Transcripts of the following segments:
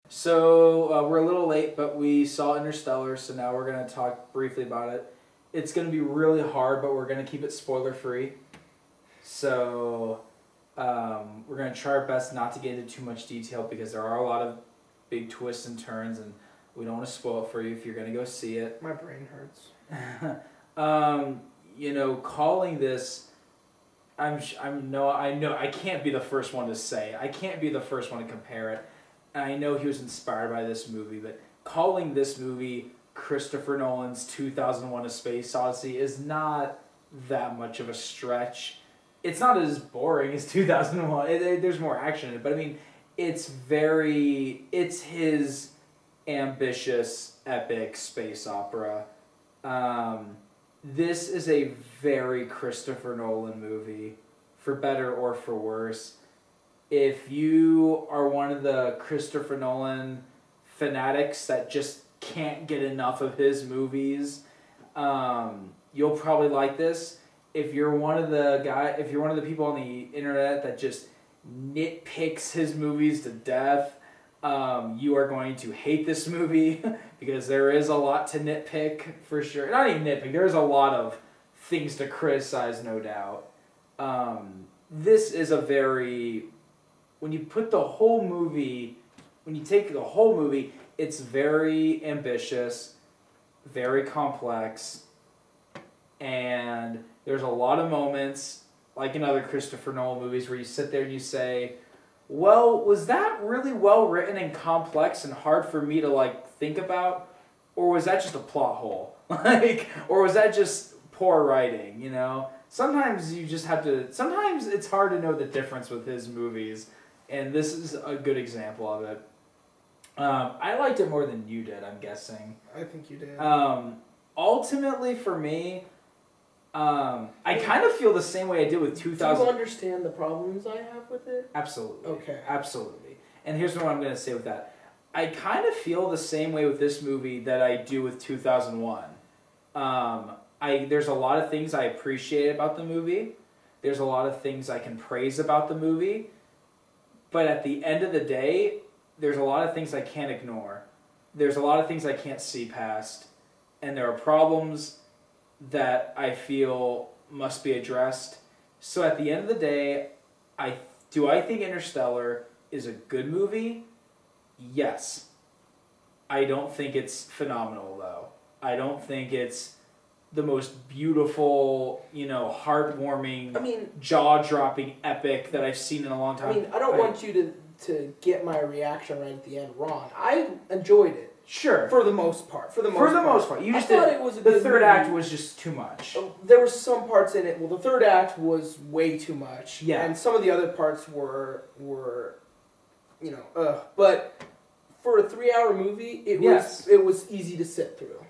So we're a little late, but we saw Interstellar, so now we're going to talk briefly about it. It's going to be really hard, but we're going to keep it spoiler free. So we're going to try our best not to get into too much detail because there are a lot of big twists and turns, and we don't want to spoil it for you if you're going to go see it. My brain hurts. Calling this, I know I can't be the first one to say it. I can't be the first one to compare it. I know he was inspired by this movie, but calling this movie Christopher Nolan's 2001: A Space Odyssey is not that much of a stretch. It's not as boring as 2001. There's more action in it, but I mean, it's his ambitious, epic space opera. This is a very Christopher Nolan movie, for better or for worse. If you are one of the Christopher Nolan fanatics that just can't get enough of his movies, you'll probably like this. If you're one of the people on the internet that just nitpicks his movies to death, you are going to hate this movie because there is a lot to nitpick for sure. Not even nitpick. There's a lot of things to criticize, no doubt. This is a very... When you take the whole movie, it's very ambitious, very complex, and there's a lot of moments, like in other Christopher Nolan movies, where you sit there and you say, well, was that really well written and complex and hard for me to think about? Or was that just a plot hole? Or was that just poor writing, Sometimes sometimes it's hard to know the difference with his movies. And this is a good example of it. I liked it more than you did, I'm guessing. I think you did. Ultimately, for me, I kind of feel the same way I did with 2000. Do you understand the problems I have with it? Absolutely. Okay. Absolutely. And here's what I'm going to say with that. I kind of feel the same way with this movie that I do with 2001. There's a lot of things I appreciate about the movie. There's a lot of things I can praise about the movie. But at the end of the day, there's a lot of things I can't ignore. There's a lot of things I can't see past. And there are problems that I feel must be addressed. So at the end of the day, I think Interstellar is a good movie? Yes. I don't think it's phenomenal, though. I don't think it's the most beautiful, heartwarming, jaw-dropping epic that I've seen in a long time. I don't want you to get my reaction right at the end wrong. I enjoyed it. Sure. For the most part. You just thought it was a the good third movie. act was just too much. There were some parts in it. Well, the third act was way too much. Yeah. And some of the other parts were But for a 3-hour movie, it was easy to sit through.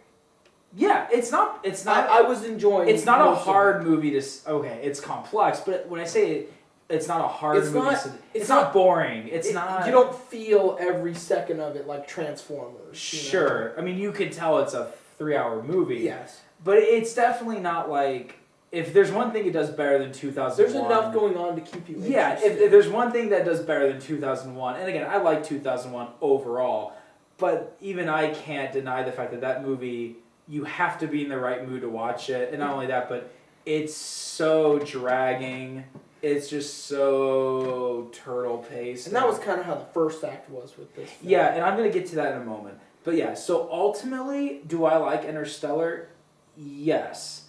Yeah, it's not. I was enjoying. It's not a hard movie to. Okay, it's complex, but when I say it's not a hard movie, it's not boring. It's not. You don't feel every second of it like Transformers. Sure, I mean you could tell it's a 3-hour movie. Yes, but it's definitely not like. If there's one thing it does better than 2001... There's enough going on to keep you interested. Yeah, if there's one thing that does better than 2001... And again, I like 2001 overall. But even I can't deny the fact that movie... You have to be in the right mood to watch it. And not only that, but it's so dragging. It's just so turtle-paced. And that was kind of how the first act was with this film. Yeah, and I'm going to get to that in a moment. But yeah, so ultimately, do I like Interstellar? Yes.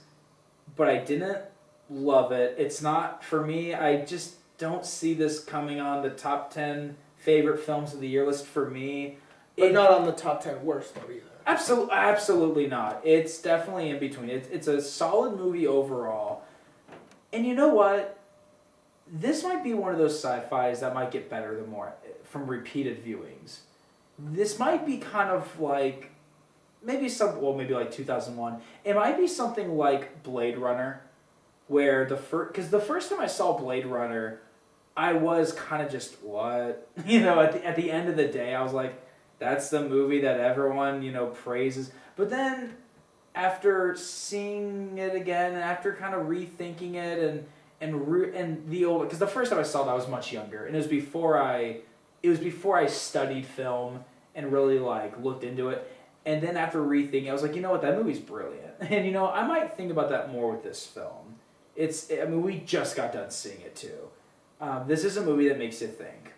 But I didn't love it. It's not, for me, I just don't see this coming on the top 10 favorite films of the year list for me. But not on the top 10 worst, though, either. Absolutely not. It's definitely in between. It's a solid movie overall. And you know what? This might be one of those sci-fis that might get better the more from repeated viewings. This might be kind of like... maybe like 2001. It might be something like Blade Runner, where because the first time I saw Blade Runner, I was kind of just, what? At the end of the day, I was like, that's the movie that everyone, praises. But then, after seeing it again, and after kind of rethinking it, and the old, because the first time I saw it, I was much younger, and it was before I studied film, and really like looked into it. And then after rethinking, I was like, you know what, that movie's brilliant. And you know, I might think about that more with this film. I mean, we just got done seeing it too. This is a movie that makes you think.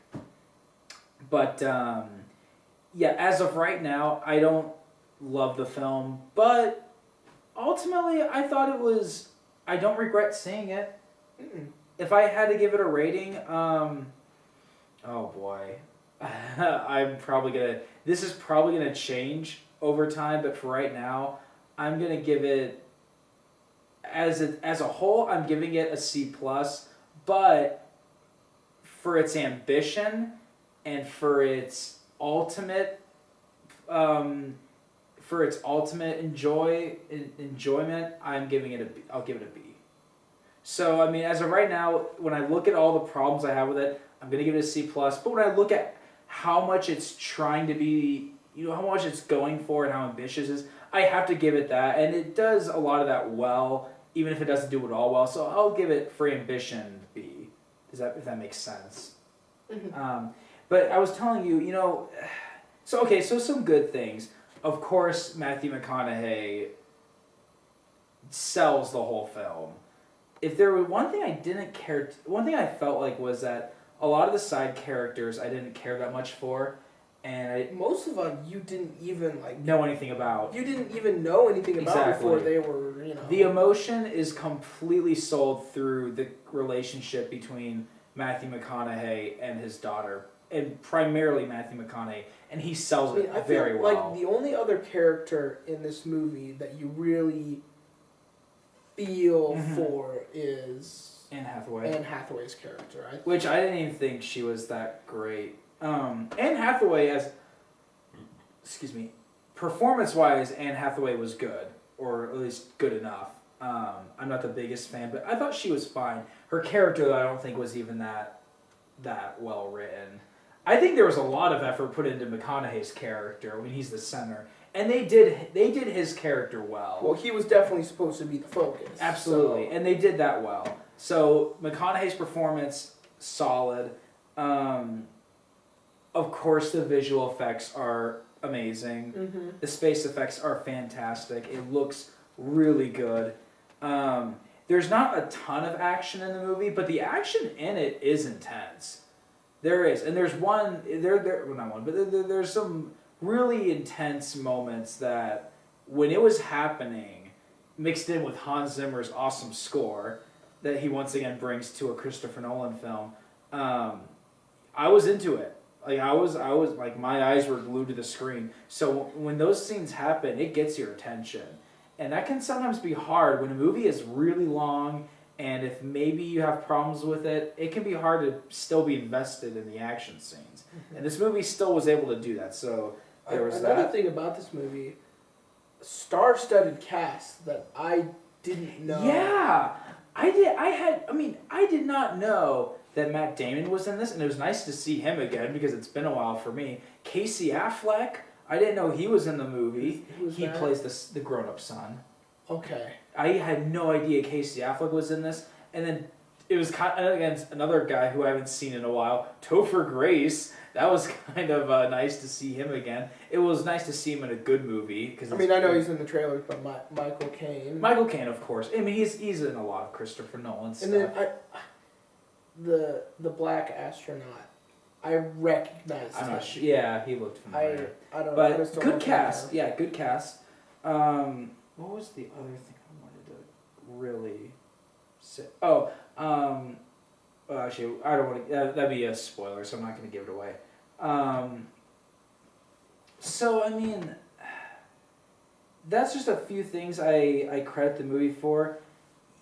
But yeah, as of right now, I don't love the film, but ultimately, I thought it was. I don't regret seeing it. Mm-mm. If I had to give it a rating, oh boy, I'm probably gonna. This is probably gonna change over time, but for right now, I'm gonna give it. As a whole, I'm giving it a C plus, but for its ambition and for its ultimate enjoyment, I'm giving it a B. I'll give it a B. So I mean, as of right now, when I look at all the problems I have with it, I'm gonna give it a C plus. But when I look at how much it's trying to be, you know, how much it's going for and how ambitious it is, I have to give it that, and it does a lot of that well, even if it doesn't do it all well. So I'll give it for ambition B. If that makes sense? Mm-hmm. But I was telling you, you know, so some good things. Of course, Matthew McConaughey sells the whole film. If there were one thing one thing I felt like was that a lot of the side characters I didn't care that much for, and Most of them you didn't even know anything about. You didn't even know anything about Exactly. before they were, you know. The emotion is completely sold through the relationship between Matthew McConaughey and his daughter, and primarily Matthew McConaughey, and he sells it very well. Like the only other character in this movie that you really feel for is Anne Hathaway. Anne Hathaway's character, Which I didn't even think she was that great. Anne Hathaway performance-wise, Anne Hathaway was good, or at least good enough. I'm not the biggest fan, but I thought she was fine. Her character, though, I don't think was even that well written. I think there was a lot of effort put into McConaughey's character when he's the center, and they did his character well. Well, he was definitely supposed to be the focus. Absolutely, and they did that well. So McConaughey's performance, solid. Of course, the visual effects are amazing. Mm-hmm. The space effects are fantastic. It looks really good. There's not a ton of action in the movie, but the action in it is intense. There is, and there's there's some really intense moments that when it was happening, mixed in with Hans Zimmer's awesome score that he once again brings to a Christopher Nolan film, I was into it. Like I was like my eyes were glued to the screen. So when those scenes happen, it gets your attention. And that can sometimes be hard when a movie is really long, and if maybe you have problems with it, it can be hard to still be invested in the action scenes. Mm-hmm. And this movie still was able to do that. So there was Another that. thing about this movie, star-studded cast that I didn't know. Yeah, I did not know that Matt Damon was in this, and it was nice to see him again because it's been a while for me. Casey Affleck, I didn't know he was in the movie. He plays the grown-up son. Okay. I had no idea Casey Affleck was in this, and then it was kind of against another guy who I haven't seen in a while, Topher Grace. That was kind of nice to see him again. It was nice to see him in a good movie. I know he's in the trailers, but Michael Caine. Michael Caine, of course. I mean, he's in a lot of Christopher Nolan stuff. And then the black astronaut, I recognized him. I'm not sure. Yeah, he looked familiar. I don't know. But good cast. Yeah, good cast. What was the other thing I wanted to really say? Oh, actually, I don't want to. That'd be a spoiler, so I'm not going to give it away. So I mean, that's just a few things I credit the movie for.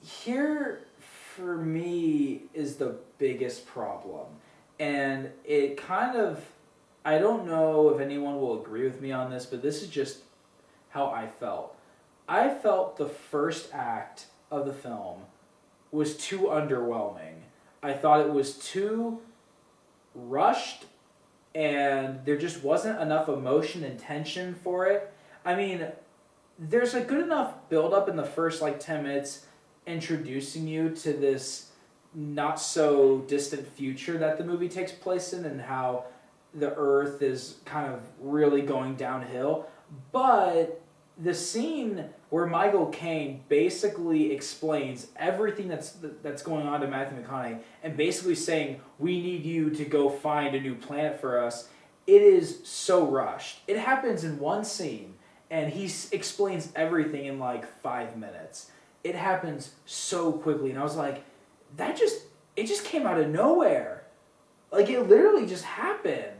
Here, for me, is the biggest problem, and it kind of. I don't know if anyone will agree with me on this, but this is just how I felt. I felt the first act of the film was too underwhelming. I thought it was too rushed, and there just wasn't enough emotion and tension for it. I mean, there's a good enough build-up in the first 10 minutes introducing you to this not so distant future that the movie takes place in, and how the Earth is kind of really going downhill. But the scene where Michael Caine basically explains everything that's going on to Matthew McConaughey and basically saying, we need you to go find a new planet for us, it is so rushed. It happens in one scene, and he explains everything in like 5 minutes. It happens so quickly, and I was like, it just came out of nowhere. Like, it literally just happened.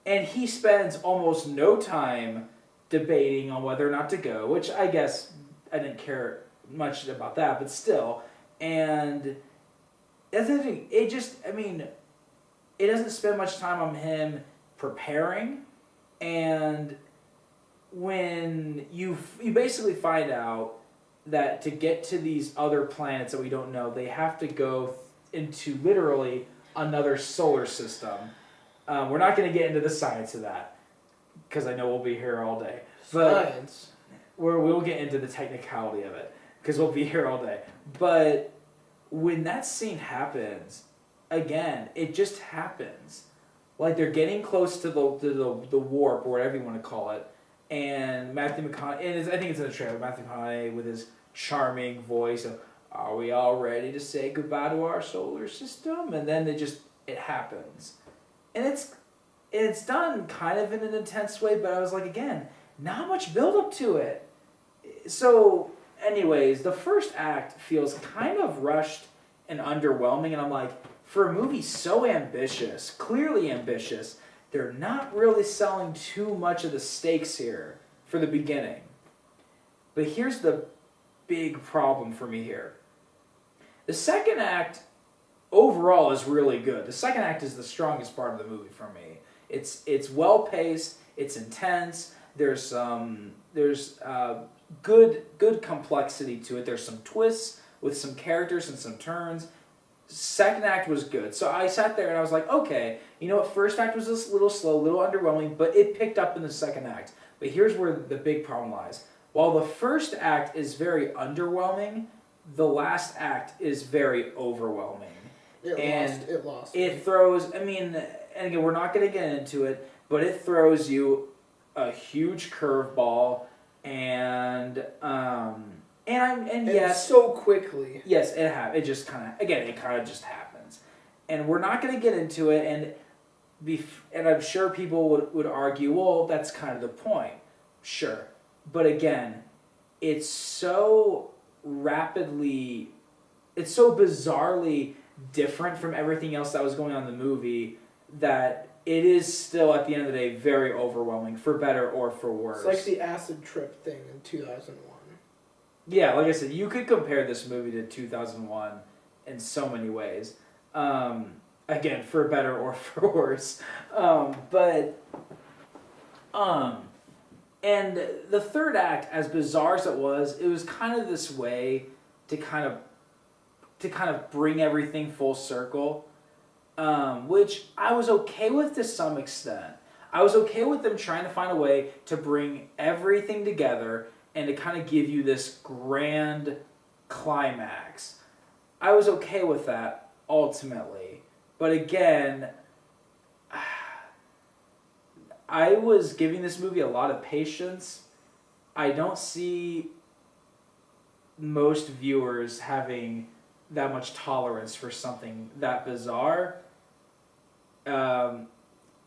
And he spends almost no time debating on whether or not to go, which I guess I didn't care much about that, but still. And that's the thing. It doesn't spend much time on him preparing. And when you basically find out that to get to these other planets that we don't know, they have to go into literally another solar system. We're not going to get into the science of that, because I know we'll be here all day. But Science. We'll get into the technicality of it, because we'll be here all day. But when that scene happens, again, it just happens. Like, they're getting close to the warp, or whatever you want to call it, and Matthew McConaughey, and I think it's in the trailer, Matthew McConaughey with his charming voice of, are we all ready to say goodbye to our solar system? And then it happens. And it's done kind of in an intense way, but I was like, again, not much build up to it. So, anyways, the first act feels kind of rushed and underwhelming, and I'm like, for a movie so ambitious, clearly ambitious, they're not really selling too much of the stakes here for the beginning. But here's the big problem for me here. The second act overall is really good. The second act is the strongest part of the movie for me. It's well paced. It's intense. There's good complexity to it. There's some twists with some characters and some turns. Second act was good. So I sat there and I was like, okay, you know what? First act was a little slow, a little underwhelming, but it picked up in the second act. But here's where the big problem lies. While the first act is very underwhelming, the last act is very overwhelming. It lost. It throws, and again, we're not going to get into it, but it throws you a huge curveball, and yes, so quickly. Yes, it just kind of just happens, and we're not going to get into it, and I'm sure people would argue, well, that's kind of the point, sure, but again, it's so bizarrely different from everything else that was going on in the movie that it is still, at the end of the day, very overwhelming, for better or for worse. It's like the acid trip thing in 2001. Yeah, like I said, you could compare this movie to 2001 in so many ways. Again, for better or for worse. And the third act, as bizarre as it was kind of this way to kind of bring everything full circle, which I was okay with to some extent. I was okay with them trying to find a way to bring everything together and to kind of give you this grand climax. I was okay with that, ultimately. But again, I was giving this movie a lot of patience. I don't see most viewers having that much tolerance for something that bizarre. And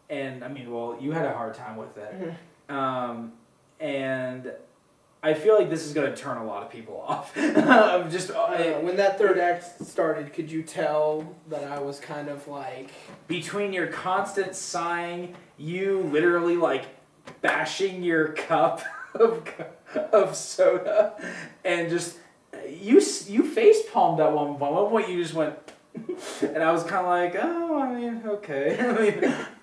you had a hard time with it. Mm-hmm. And I feel like this is going to turn a lot of people off. When that third act started, could you tell that I was kind of like... Between your constant sighing, you literally like bashing your cup of soda, and just you face palmed at one point. You just went, and I was kind of like, oh, okay.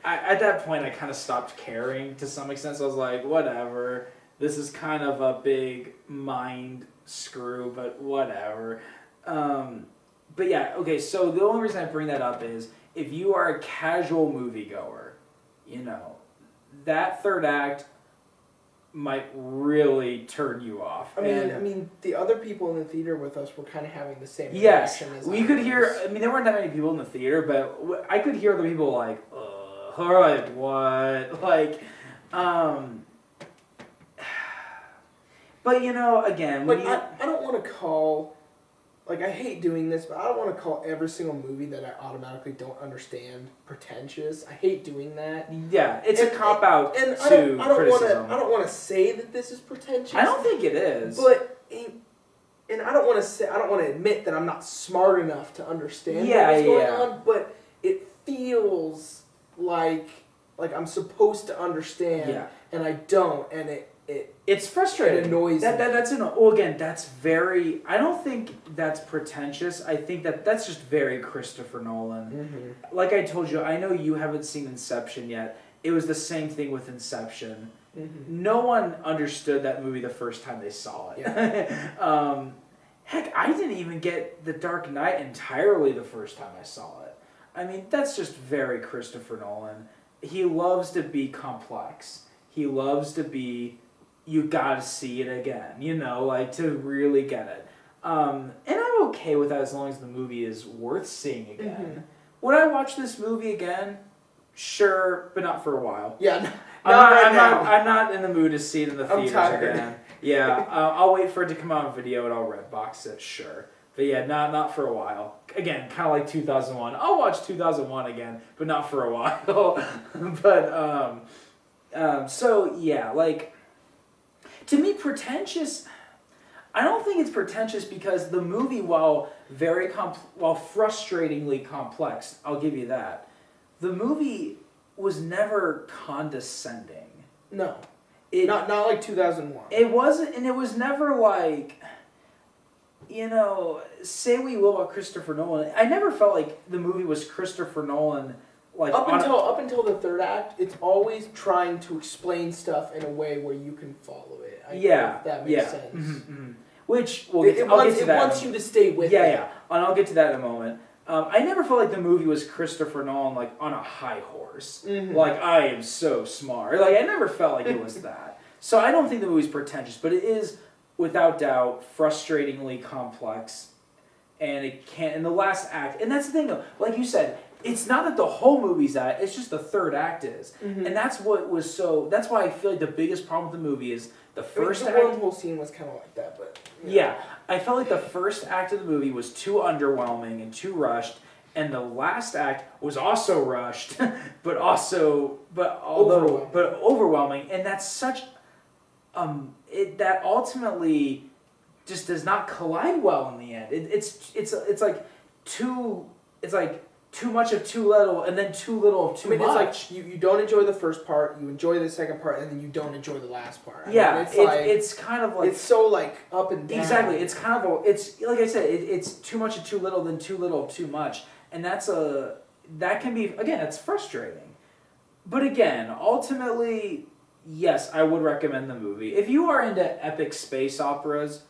At that point, I kind of stopped caring to some extent. So I was like, whatever. This is kind of a big mind screw, but whatever. But yeah, okay. So the only reason I bring that up is if you are a casual moviegoer, that third act might really turn you off. I mean, the other people in the theater with us were kind of having the same yes, reaction as we could hear. I mean, there weren't that many people in the theater, but I could hear other people like, ugh. or like what? Like, but you know, again, like I don't want to call. Like, I hate doing this, but I don't want to call every single movie that I automatically don't understand pretentious. I hate doing that. Yeah, it's a cop-out to criticism. I don't want to say that this is pretentious. I don't think it is. But, and I don't want to admit that I'm not smart enough to understand what's going on, but it feels like I'm supposed to understand, and I don't, and it's frustrating. It annoys me. That's very. I don't think that's pretentious. I think that's just very Christopher Nolan. Mm-hmm. Like I told you, I know you haven't seen Inception yet. It was the same thing with Inception. Mm-hmm. No one understood that movie the first time they saw it. Yeah. Heck, I didn't even get The Dark Knight entirely the first time I saw it. I mean, that's just very Christopher Nolan. He loves to be complex. He loves to be. You gotta see it again, like to really get it. And I'm okay with that as long as the movie is worth seeing again. Mm-hmm. Would I watch this movie again? Sure, but not for a while. Yeah, I'm not in the mood to see it in the theaters tired. again. Yeah, I'll wait for it to come out on video and I'll Redbox it, sure. But yeah, not for a while. Again, kind of like 2001. I'll watch 2001 again, but not for a while. But, so yeah, like... To me, pretentious, I don't think it's pretentious because the movie, while frustratingly complex, I'll give you that, the movie was never condescending. No. Not like 2001. It wasn't, and it was never like, say what you will about Christopher Nolan, I never felt like the movie was Christopher Nolan. Like up until the third act, it's always trying to explain stuff in a way where you can follow it. If that makes sense. Mm-hmm, mm-hmm. Which I'll get to that. It wants you to stay with it. Yeah, and I'll get to that in a moment. I never felt like the movie was Christopher Nolan like on a high horse. Mm-hmm. Like I am so smart. Like I never felt like it was that. So I don't think the movie's pretentious, but it is without doubt frustratingly complex, and it can't. In the last act, and that's the thing though. Like you said. It's not that the whole movie's that, it's just the third act is. Mm-hmm. And that's what was so, that's why I feel like the biggest problem with the movie is the first act. The whole scene was kind of like that, but... Yeah, I felt like the first act of the movie was too underwhelming and too rushed, and the last act was also rushed, but overwhelming, and that's such, that ultimately just does not collide well in the end. It's like too much of too little, and then too little of too much. It's like you don't enjoy the first part, you enjoy the second part, and then you don't enjoy the last part. It's kind of like... It's so like up and down. Exactly, it's kind of it's like I said, it's too much of too little, then too little of too much. And that can be, again, it's frustrating. But again, ultimately, yes, I would recommend the movie. If you are into epic space operas,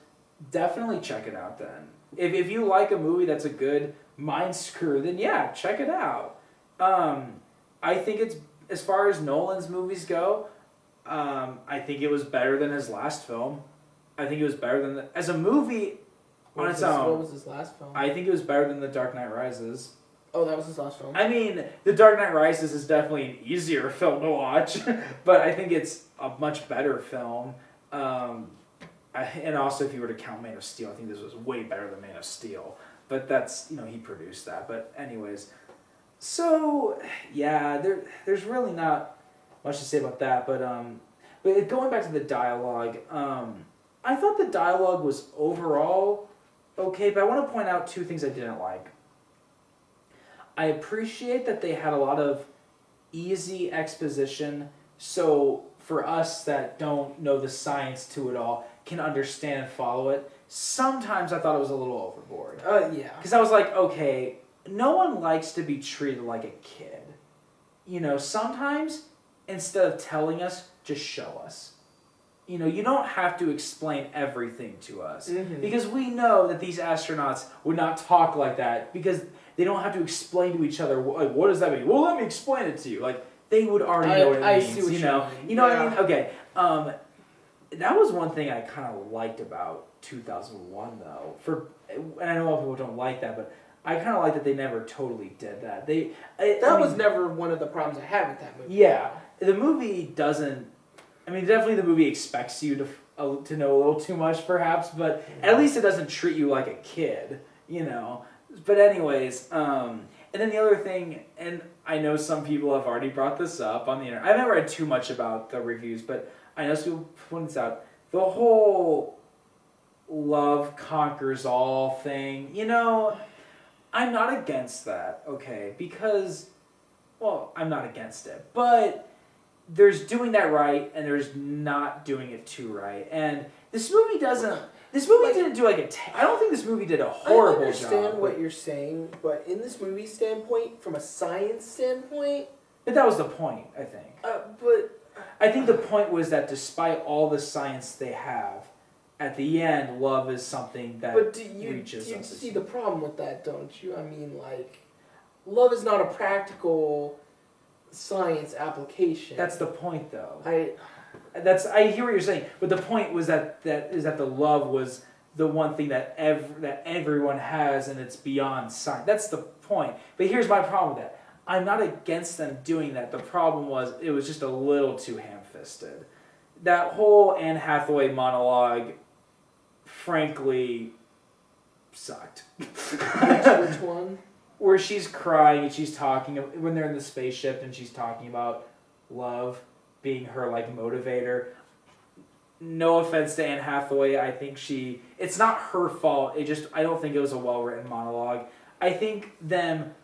definitely check it out then. If you like a movie that's a good... mind screw, then yeah, check it out. I think it's, as far as Nolan's movies go, I think it was better than his last film. I think it was better than as a movie on its own. What was his last film? I think it was better than The Dark Knight Rises. Oh, that was his last film? I mean, The Dark Knight Rises is definitely an easier film to watch, but I think it's a much better film. And also, if you were to count Man of Steel, I think this was way better than Man of Steel. But that's, he produced that. But anyways, so, yeah, there's really not much to say about that. But going back to the dialogue, I thought the dialogue was overall okay, but I want to point out two things I didn't like. I appreciate that they had a lot of easy exposition, so for us that don't know the science to it all, can understand and follow it. Sometimes I thought it was a little overboard. Yeah. Because I was like, okay, no one likes to be treated like a kid. Sometimes, instead of telling us, just show us. You don't have to explain everything to us. Mm-hmm. Because we know that these astronauts would not talk like that, because they don't have to explain to each other, like, what does that mean? Well, let me explain it to you. Like, they would already know what it means. I see what you mean. What I mean? Okay. That was one thing I kind of liked about 2001, though. And I know a lot of people don't like that, but I kind of like that they never totally did that. That was never one of the problems I had with that movie. Yeah, the movie doesn't. I mean, definitely the movie expects you to know a little too much, perhaps, but at least it doesn't treat you like a kid, you know. But anyways, and then the other thing, and I know some people have already brought this up on the internet. I haven't read too much about the reviews, but I know some people point this out. The whole love conquers all thing, you know, I'm not against that, okay, because, well, I'm not against it, but there's doing that right, and there's not doing it too right, and this movie doesn't. This movie didn't do like I don't think this movie did a horrible job. I understand what you're saying, but in this movie standpoint, from a science standpoint, but that was the point, I think. But I think the point was that despite all the science they have, at the end, love is something that reaches us. But you see the problem with that, don't you? I mean, like, love is not a practical science application. That's the point, though. I hear what you're saying, but the point was that the love was the one thing that everyone has, and it's beyond science. That's the point. But here's my problem with that. I'm not against them doing that. The problem was it was just a little too ham-fisted. That whole Anne Hathaway monologue, frankly, sucked. Which one? Where she's crying and she's talking when they're in the spaceship and she's talking about love being her like motivator. No offense to Anne Hathaway, I think it's not her fault. I don't think it was a well-written monologue. I think them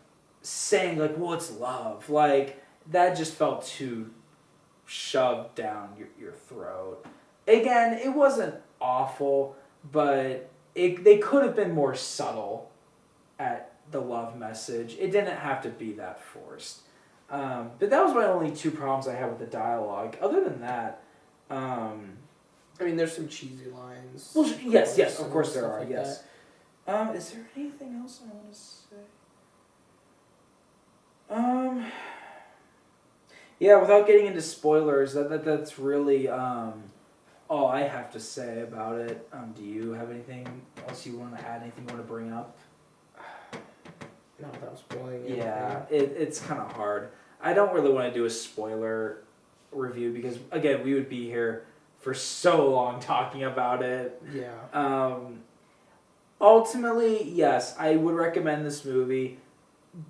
saying like, well, it's love, like that just felt too shoved down your throat. Again, it wasn't awful, but they could have been more subtle at the love message. It didn't have to be that forced. But that was my only two problems I had with the dialogue. Other than that, I mean, there's some cheesy lines. Well, yes, of course there are. Like yes. Is there anything else I want to say? Yeah, without getting into spoilers, that's really all I have to say about it. Do you have anything else you want to add? Anything you want to bring up? Not without spoiling anything. Yeah, it's kind of hard. I don't really want to do a spoiler review because, again, we would be here for so long talking about it. Yeah. Ultimately, yes, I would recommend this movie.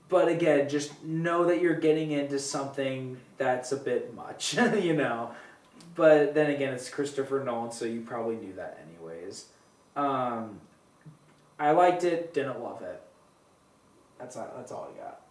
But again, just know that you're getting into something that's a bit much, you know. But then again, it's Christopher Nolan, so you probably knew that anyways. I liked it, didn't love it. That's all I got.